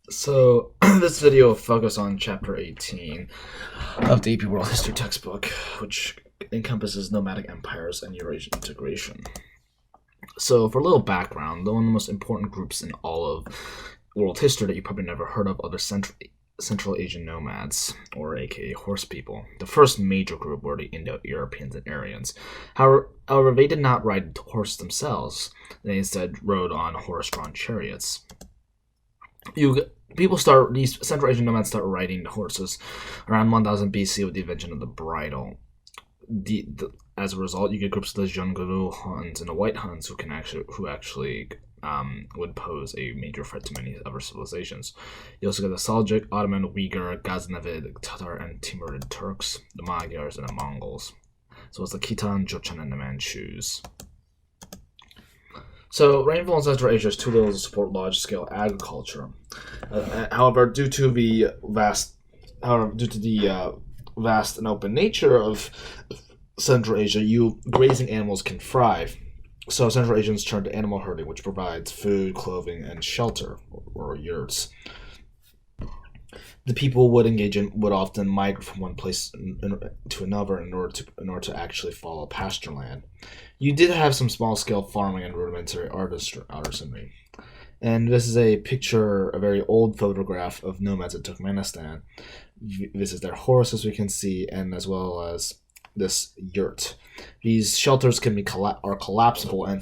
So, this video will focus on Chapter 18 of the AP World History textbook, which encompasses nomadic empires and Eurasian integration. So, for a little background, one of the most important groups in all of world history that you probably never heard of are the Central Asian nomads, or aka horse people. The first major group were the Indo-Europeans and Aryans. However, they did not ride horses themselves. They instead rode on horse-drawn chariots. These Central Asian nomads start riding the horses around 1000 BC with the invention of the bridle. As a result, you get groups of the Zhengulu Huns and the White Huns who actually would pose a major threat to many other civilizations. You also get the Saljuq, Ottoman, Uyghur, Ghaznavid, Tatar, and Timurid Turks, the Magyars, and the Mongols, as well as the Khitan, Jurchen, and the Manchus. So, rainfall in Central Asia is too little to support large-scale agriculture. However, due to the vast and open nature of Central Asia, grazing animals can thrive. So, Central Asians turn to animal herding, which provides food, clothing, and shelter, or yurts. The people would often migrate from one place to another in order to actually follow pasture land. You did have some small-scale farming and rudimentary artisanry. And this is a very old photograph of nomads in Turkmenistan. This is their horses, we can see, and as well as this yurt. These shelters are collapsible and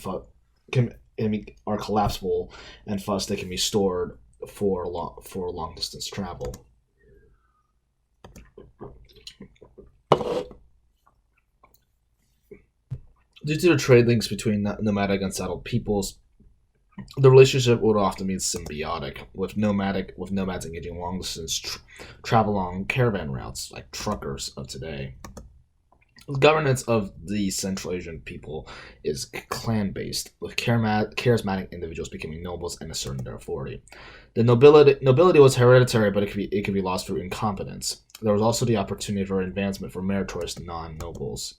thus they can be stored for long distance travel. Due to the trade links between nomadic and settled peoples, the relationship would often be symbiotic, with nomads engaging long-distance travel along caravan routes, like truckers of today. The governance of the Central Asian people is clan-based, with charismatic individuals becoming nobles and asserting their authority. The nobility was hereditary, but it could be lost through incompetence. There was also the opportunity for advancement for meritorious non-nobles.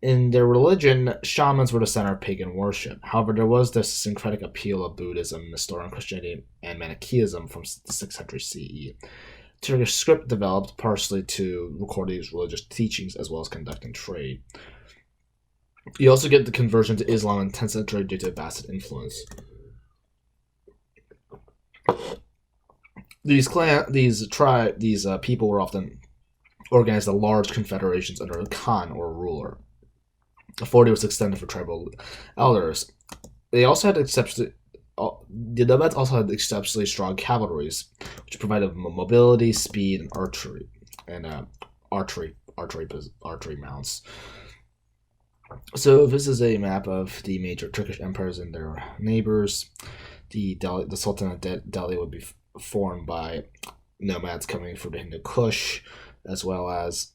In their religion, shamans were the center of pagan worship. However, there was the syncretic appeal of Buddhism, Nestorian Christianity, and Manichaeism from the 6th century CE. Turkish script developed partially to record these religious teachings as well as conducting trade. You also get the conversion to Islam in the 10th century due to Abbasid influence. These people were often organized as large confederations under a khan or ruler. Authority was extended for tribal elders. The nomads also had exceptionally strong cavalries, which provided mobility, speed, and archery mounts. So this is a map of the major Turkish empires and their neighbors. The Sultanate Delhi would be formed by nomads coming from the Hindu Kush, as well as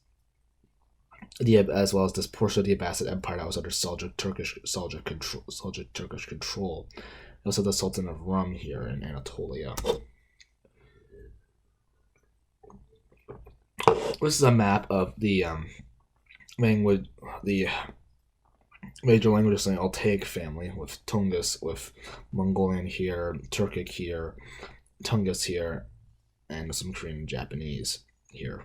this portion of the Abbasid Empire that was under Saljuq Turkish control. Also, the Sultan of Rum here in Anatolia. This is a map of the major languages in the Altaic family, with Chinggis, with Mongolian here, Turkic here, Chinggis here, and some Korean and Japanese here.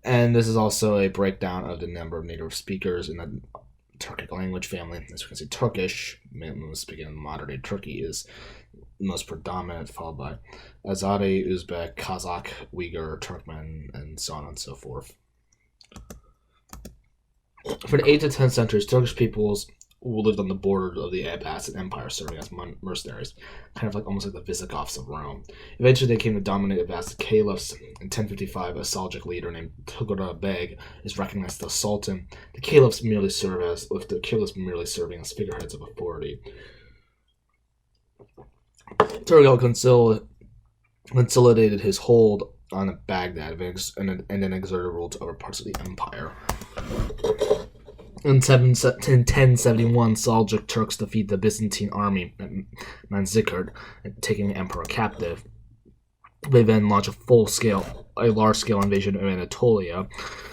And this is also a breakdown of the number of native speakers in the Turkic language family. As you can see, Turkish, speaking in modern-day Turkey, is the most predominant, followed by Azadi, Uzbek, Kazakh, Uyghur, Turkmen, and so on and so forth. For the 8th to 10th centuries, Turkish peoples who lived on the borders of the Abbasid Empire, serving as mercenaries, kind of almost like the Visigoths of Rome. Eventually, they came to dominate Abbasid caliphs. In 1055, a Saljuq leader named Tughril Beg is recognized as the Sultan. The caliphs merely serving as figureheads of authority. Tughril consolidated his hold on Baghdad and then exerted rule to other parts of the empire. In 1071, Saljuq Turks defeat the Byzantine army at Manzikert, taking the emperor captive. They then launch a large-scale invasion of Anatolia,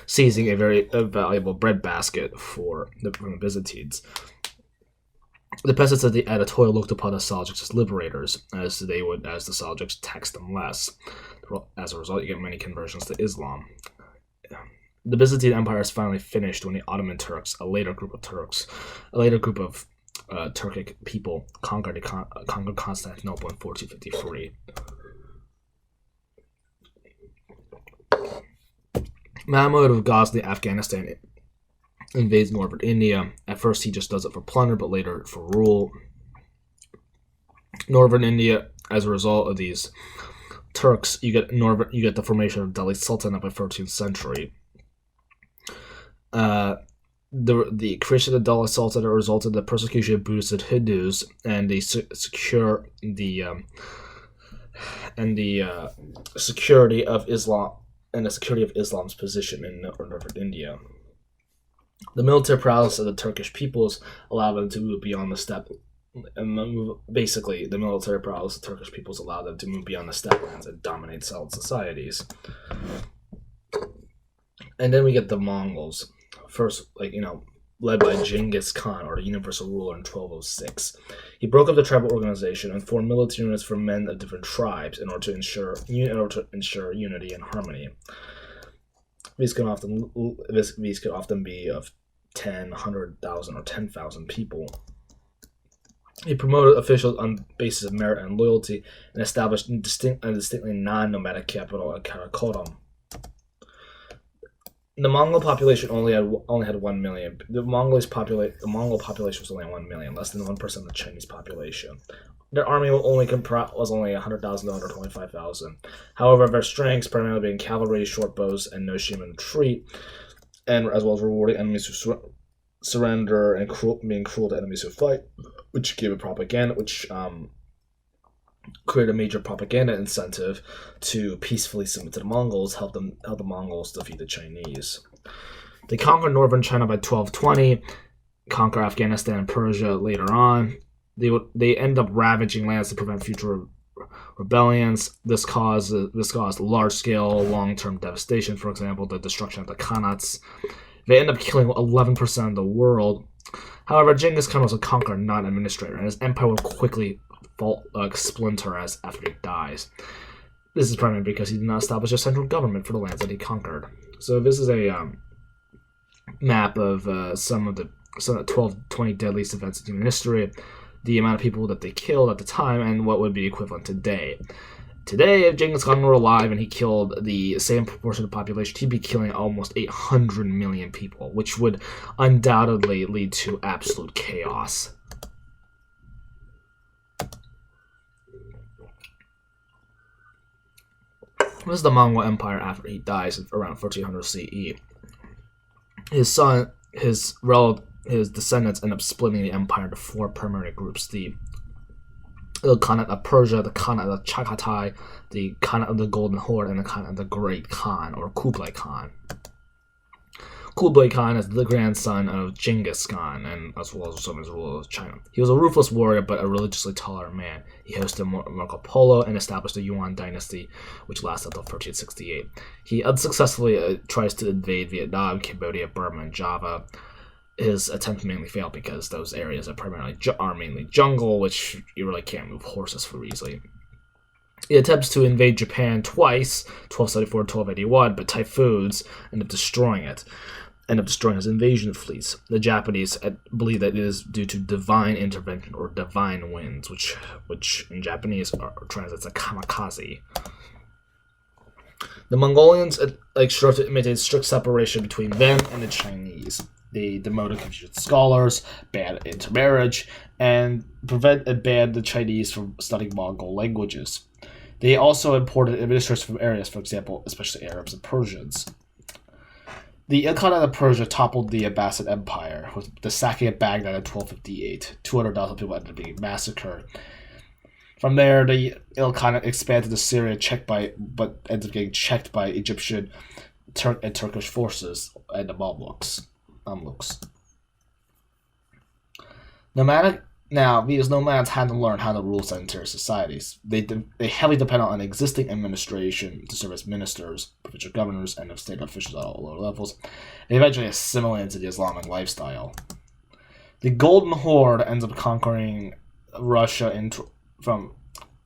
seizing a very valuable breadbasket from the Byzantines. The peasants at the editorial looked upon the Saljuks as liberators, as the Saljuks taxed them less. As a result, you get many conversions to Islam. The Byzantine Empire is finally finished when the Ottoman Turks, a later group of Turkic people, conquered Constantinople in 1453. Mahmud of Ghazni, Afghanistan, invades northern India. At first, he just does it for plunder, but later for rule. Northern India, as a result of these Turks, you get the formation of Delhi Sultanate by 13th century. The creation of the Delhi Sultanate resulted in the persecution of Buddhists and Hindus, and the security of Islam and the security of Islam's position in northern India. The military prowess of the Turkish peoples allowed them to move beyond the steppe. Basically, the military prowess of Turkish peoples allowed them to move beyond the steppe lands and dominate settled societies. And then we get the Mongols. First, led by Chinggis Khan, or the universal ruler, in 1206. He broke up the tribal organization and formed military units for men of different tribes in order to ensure unity and harmony. These could often be of 10, 100,000, or 10,000 people. He promoted officials on the basis of merit and loyalty, and established a distinctly non-nomadic capital at Karakoram. The Mongol population only had 1 million. The Mongol population was only 1 million, less than 1% of the Chinese population. Their army was only 100,000 to 125,000. However, their strengths, primarily being cavalry, short bows, and no shame in retreat, and as well as rewarding enemies who surrender and being cruel to enemies who fight, which gave a propaganda, which created a major propaganda incentive to peacefully submit to the Mongols, help the Mongols defeat the Chinese. They conquered northern China by 1220, conquer Afghanistan and Persia later on. They end up ravaging lands to prevent future rebellions. This caused large-scale, long-term devastation. For example, the destruction of the Khanates. They end up killing 11% of the world. However, Genghis Khan was a conqueror, not an administrator, and his empire will quickly splinter after he dies. This is primarily because he did not establish a central government for the lands that he conquered. So this is a map of some of the 12-20 deadliest events in human history, the amount of people that they killed at the time, and what would be equivalent today. Today, if Genghis Khan were alive and he killed the same proportion of the population, he'd be killing almost 800 million people, which would undoubtedly lead to absolute chaos. This is the Mongol Empire after he dies around 1300 CE. His descendants end up splitting the empire into 4 primary groups: the Ilkhanate of Persia, the Khanate of Chagatai, the Khanate of the Golden Horde, and the Khanate of the Great Khan, or Kublai Khan. Kublai Khan is the grandson of Genghis Khan, and as well as some of his rule of China. He was a ruthless warrior, but a religiously tolerant man. He hosted Marco Polo and established the Yuan Dynasty, which lasted until 1368. He unsuccessfully tries to invade Vietnam, Cambodia, Burma, and Java. His attempt mainly failed because those areas are mainly jungle, which you really can't move horses for easily. He attempts to invade Japan twice, 1274 and 1281, but typhoons end up destroying his invasion fleets. The Japanese believe that it is due to divine intervention or divine winds, which in Japanese translates as kamikaze. The Mongolians strove to maintain strict separation between them and the Chinese. They demoted Confucian scholars, banned intermarriage, and banned the Chinese from studying Mongol languages. They also imported administrators from areas, for example, especially Arabs and Persians. The Ilkhanate of Persia toppled the Abbasid Empire with the sacking of Baghdad in 1258. 200,000 people ended up being massacred. From there, the Ilkhanate expanded to Syria, but ended up getting checked by Egyptian and Turkish forces and the Mamluks. These nomads had to learn how to rule sedentary societies. They heavily depended on existing administration to serve as ministers, provincial governors, and state officials at all lower levels. They eventually assimilated into the Islamic lifestyle. The Golden Horde ends up conquering Russia from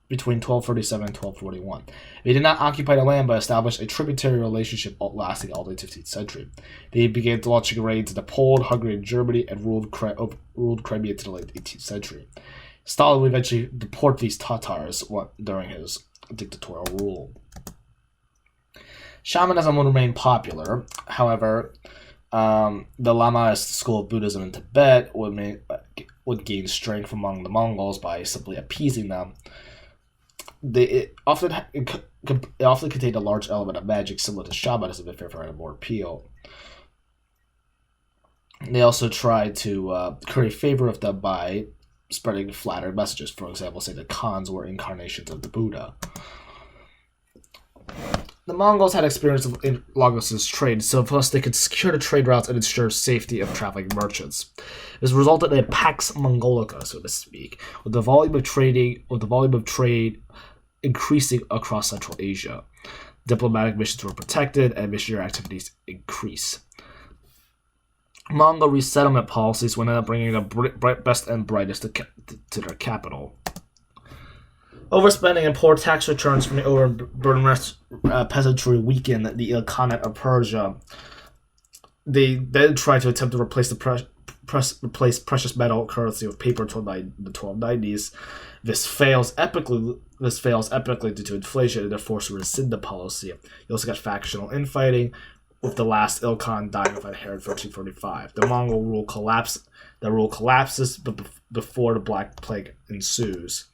between 1237 and 1241. They did not occupy the land, but established a tributary relationship lasting all the 15th century. They began launching raids into Poland, Hungary, and Germany, and ruled Crimea to the late 18th century. Stalin would eventually deport these Tatars during his dictatorial rule. Shamanism would remain popular. However, the Lamaist school of Buddhism in Tibet would gain strength among the Mongols by simply appeasing them. It often contained a large element of magic similar to shamanism, if it had more appeal. They also tried to curry favor with them by spreading flattered messages. For example, say the Khans were incarnations of the Buddha. The Mongols had experience of long-distance trade, so thus they could secure the trade routes and ensure safety of traveling merchants. This resulted in a Pax Mongolica, so to speak, with the volume of trade increasing across Central Asia. Diplomatic missions were protected, and missionary activities increased. Mongol resettlement policies would end up bringing the best and brightest to their capital. Overspending and poor tax returns from the overburdened peasantry weakened the Ilkhanate of Persia. They then tried to attempt to replace precious metal currency with paper until the 1290s. This fails epically due to inflation, and they're forced to rescind the policy. You also got factional infighting, with the last Ilkhan dying of a hair in 1345. The Mongol rule collapses before the Black Plague ensues.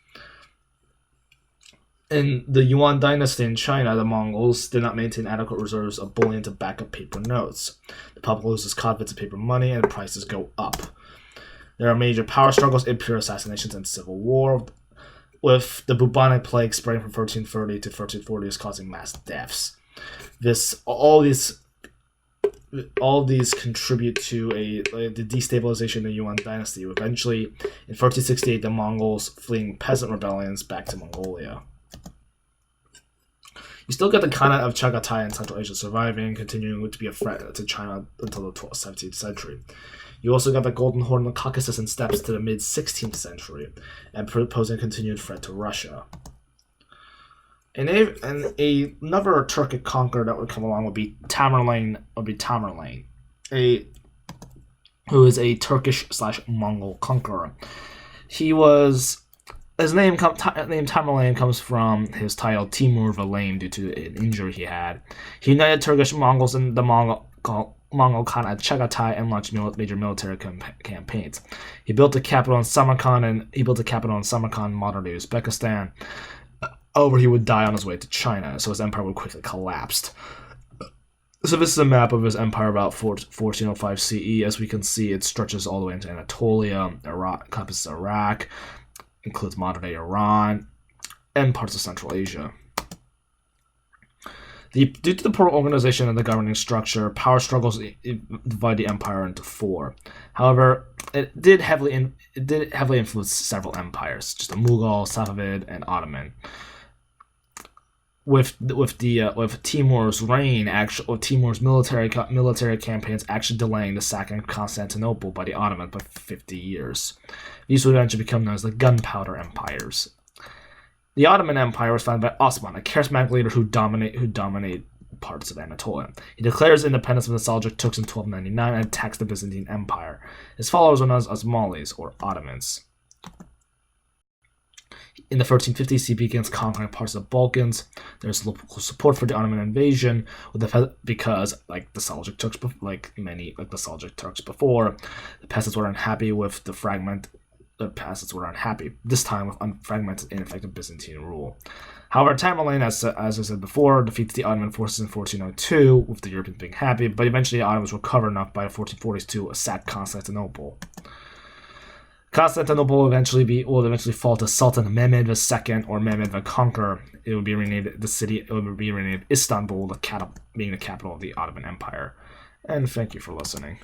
In the Yuan Dynasty in China, the Mongols did not maintain adequate reserves of bullion to back up paper notes. The public loses confidence in paper money, and prices go up. There are major power struggles, imperial assassinations, and civil war, with the bubonic plague spreading from 1330 to 1340 causing mass deaths. All these contribute to the destabilization of the Yuan Dynasty. Eventually, in 1468, the Mongols fleeing peasant rebellions back to Mongolia. You still get the Khanate of Chagatai in Central Asia surviving, continuing to be a threat to China until the 17th century. You also got the Golden Horde in the Caucasus and steppes to the mid-16th century, and posing a continued threat to Russia. And another Turkic conqueror that would come along would be Tamerlane, who is a Turkish/Mongol conqueror. His name Tamerlane comes from his title Timur the Lame due to an injury he had. He united Turkish Mongols in the Mongol Khan at Chagatai and launched major military campaigns. He built a capital in Samarkand, modern-day Uzbekistan. However, he would die on his way to China, so his empire would quickly collapse. So this is a map of his empire about 1405 CE. As we can see, it stretches all the way into Anatolia, encompasses Iraq, includes modern-day Iran, and parts of Central Asia. Due to the poor organization of the governing structure, power struggles divide the empire into four. However, it did heavily influence several empires, just the Mughal, Safavid, and Ottoman. With Timur's reign, Timur's military campaigns actually delaying the sacking of Constantinople by the Ottomans by 50 years. These would eventually become known as the Gunpowder Empires. The Ottoman Empire was founded by Osman, a charismatic leader who dominated parts of Anatolia. He declares independence from the Saljuq Turks in 1299 and attacks the Byzantine Empire. His followers were known as Osmalis, or Ottomans. In the 1350s, he begins conquering parts of the Balkans. There's local support for the Ottoman invasion, because, like the Saljuq Turks before, the peasants were unhappy with this time with unfragmented, ineffective Byzantine rule. However, Tamerlane, as I said before, defeats the Ottoman forces in 1402, with the Europeans being happy, but eventually the Ottomans recover enough by the 1440s to sack Constantinople. Constantinople will eventually fall to Sultan Mehmed II, or Mehmed the Conqueror. It would be renamed Istanbul, being the capital of the Ottoman Empire. And thank you for listening.